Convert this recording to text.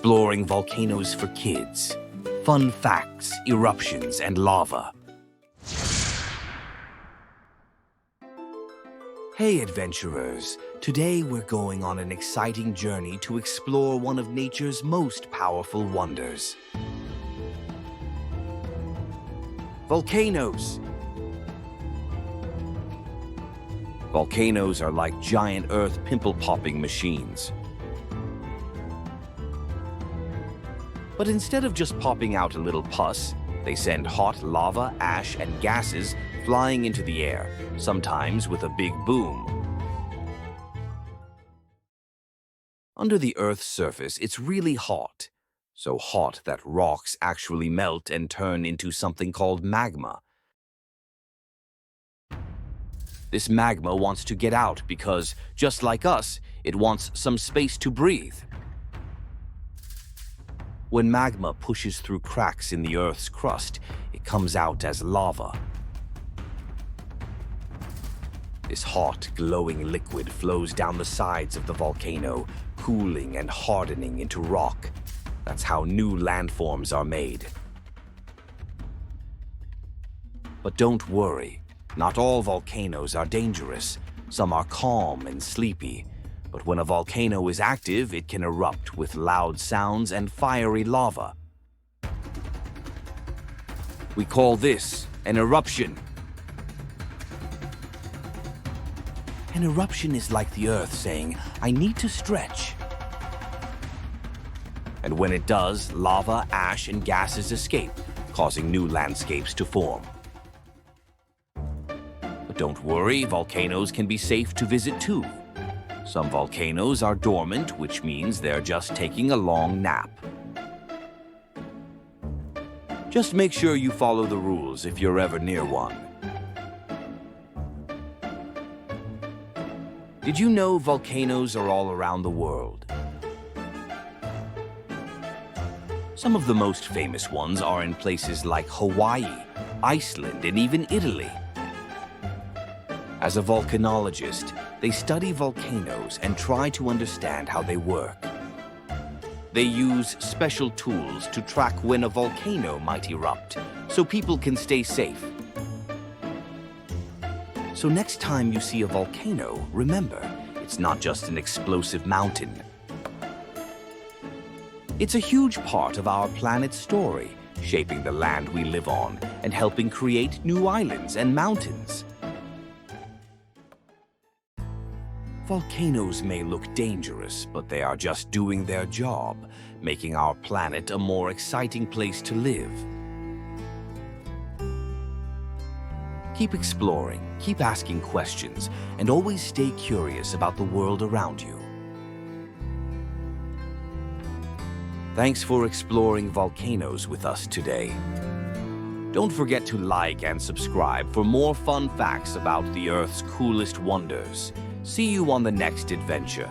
exploring volcanoes for kids, fun facts, eruptions, and lava. Hey adventurers, today we're going on an exciting journey to explore one of nature's most powerful wonders. Volcanoes. Volcanoes are like giant earth pimple-popping machines. But instead of just popping out a little pus, they send hot lava, ash, and gases flying into the air, sometimes with a big boom. Under the Earth's surface, it's really hot. So hot that rocks actually melt and turn into something called magma. This magma wants to get out because, just like us, it wants some space to breathe. When magma pushes through cracks in the Earth's crust, it comes out as lava. This hot, glowing liquid flows down the sides of the volcano, cooling and hardening into rock. That's how new landforms are made. But don't worry, not all volcanoes are dangerous. Some are calm and sleepy. But when a volcano is active, it can erupt with loud sounds and fiery lava. We call this an eruption. An eruption is like the Earth saying, "I need to stretch." And when it does, lava, ash, and gases escape, causing new landscapes to form. But don't worry, volcanoes can be safe to visit too. Some volcanoes are dormant, which means they're just taking a long nap. Just make sure you follow the rules if you're ever near one. Did you know volcanoes are all around the world? Some of the most famous ones are in places like Hawaii, Iceland, and even Italy. As a volcanologist, they study volcanoes and try to understand how they work. They use special tools to track when a volcano might erupt, so people can stay safe. So next time you see a volcano, remember, it's not just an explosive mountain. It's a huge part of our planet's story, shaping the land we live on and helping create new islands and mountains. Volcanoes may look dangerous, but they are just doing their job, making our planet a more exciting place to live. Keep exploring, keep asking questions, and always stay curious about the world around you. Thanks for exploring volcanoes with us today. Don't forget to like and subscribe for more fun facts about the Earth's coolest wonders. See you on the next adventure.